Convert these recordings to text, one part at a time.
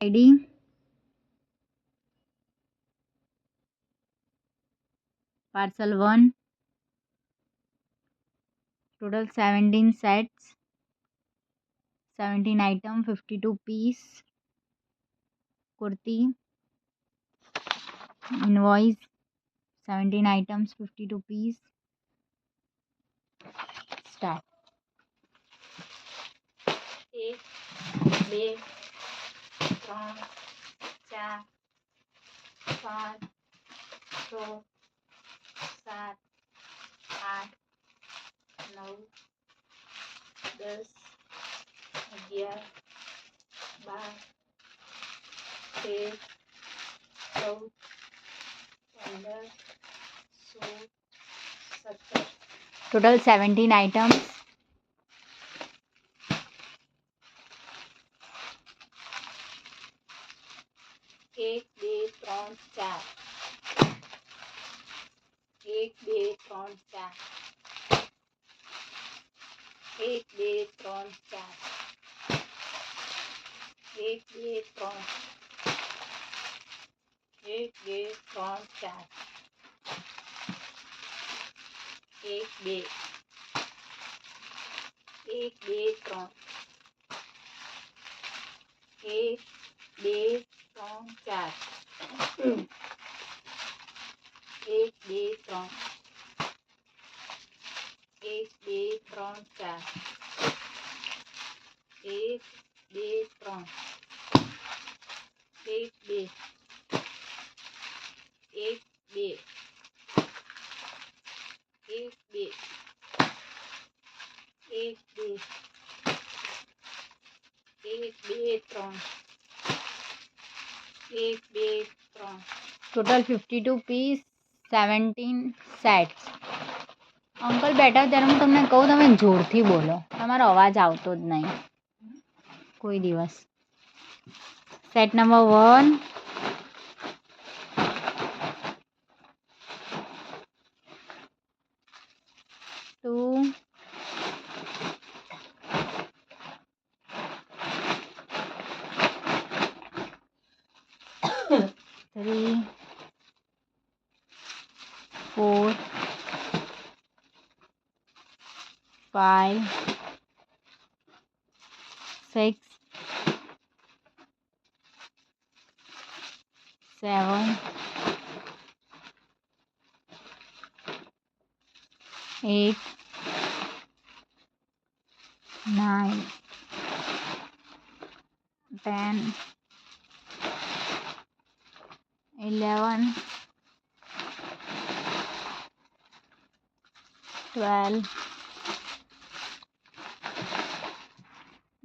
ID, parcel 1, total 17 sets, 17 item, 52 piece, kurti, invoice, 17 items, 52 piece, start. 1, 2, 3, 4, 5, 6, 7, 8, 9, 10, 11, 12, 13, 14, 15, 16, 17. Total 17 items. 1, 2, 3, 4. 1, 2, 3, 4. 1, 2, 3, 4. 1, 2, 3. 1, 2, 3, 4. 1, 2. 1, 2, 3. 1, 2, 3, 4. 1, 2, 3. 1, 2, 3, 4. 1, 2, 3. 1, 2. 1, 2. 1, 2. 1, 2. 1, 2, 3. 1, 2, 3. Total 52 piece, 17 sets. Uncle બેઠા ત્યારે હું તમને કહું તમે જોરથી બોલો, તમારો અવાજ આવતો જ નહીં કોઈ દિવસ. Set number 1, 2, 3, 4, 5, 6, 7, 8, 9, 10, 11, 12,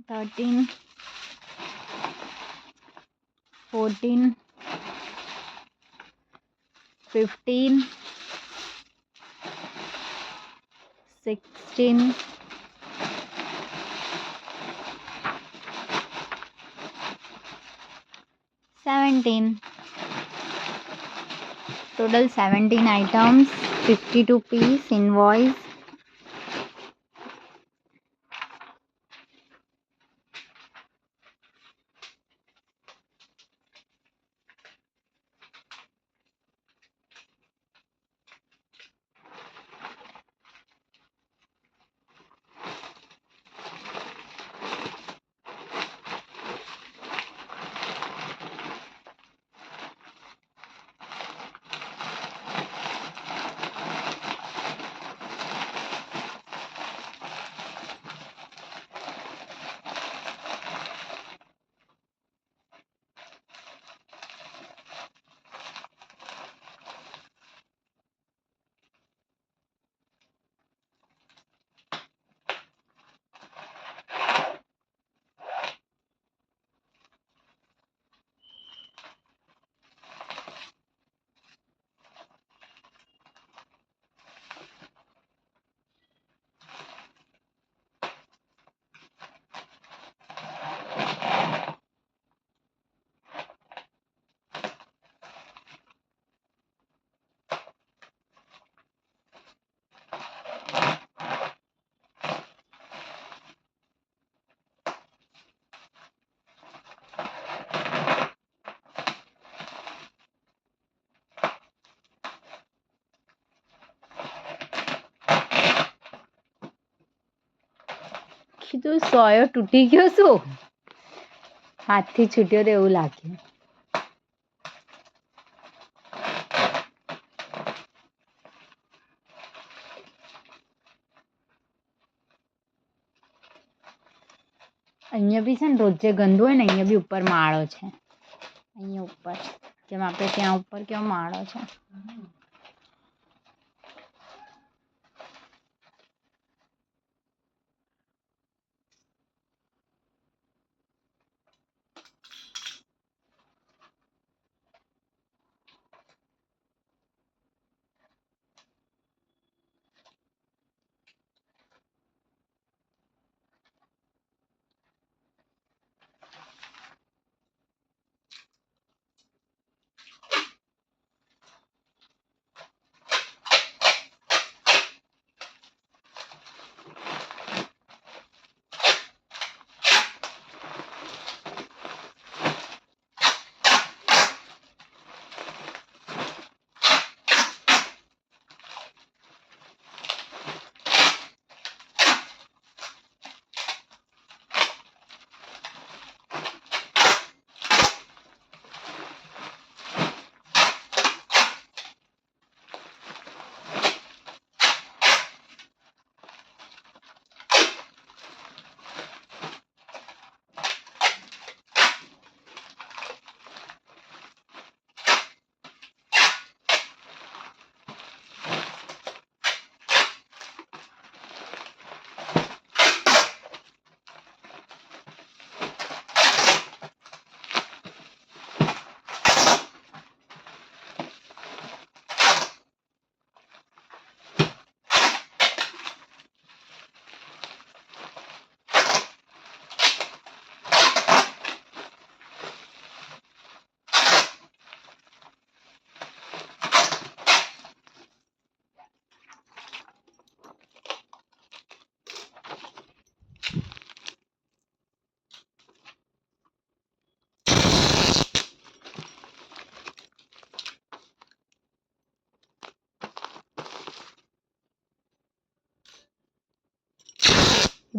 13, 14, 15, 16, 17. Total 17 items, 52 piece, invoice. પછી તો સોયો તૂટી ગયો શું? હાથથી છૂટ્યો તો એવું લાગ્યું. અહીંયા બી છે ને રોજે ગંદુ હોય ને અહીંયા બી ઉપર માળો છે. અહીંયા ઉપર જેમ આપણે ત્યાં ઉપર કેવો માળો છે.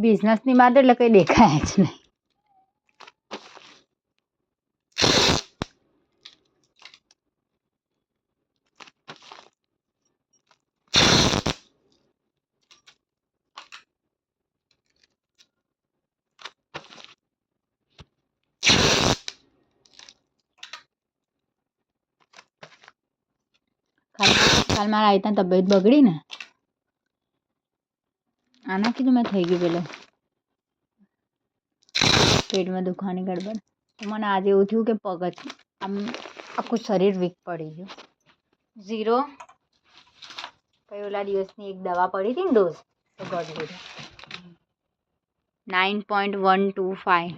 બિઝનેસની વાત એટલે કંઈ દેખાય જ નહીં. કાલ મારા આઈતા તબિયત બગડી ને આના કીધું મેં થઈ ગયું પેલો પેટમાં દુખવાની ગડબડ. તો મને આજે એવું થયું કે પગ જ આમ આખું શરીર વીક પડી ગયું. 0 પછી ઓલા દિવસની એક દવા પડી હતી ને ડોઝ તો ગોળી 9.125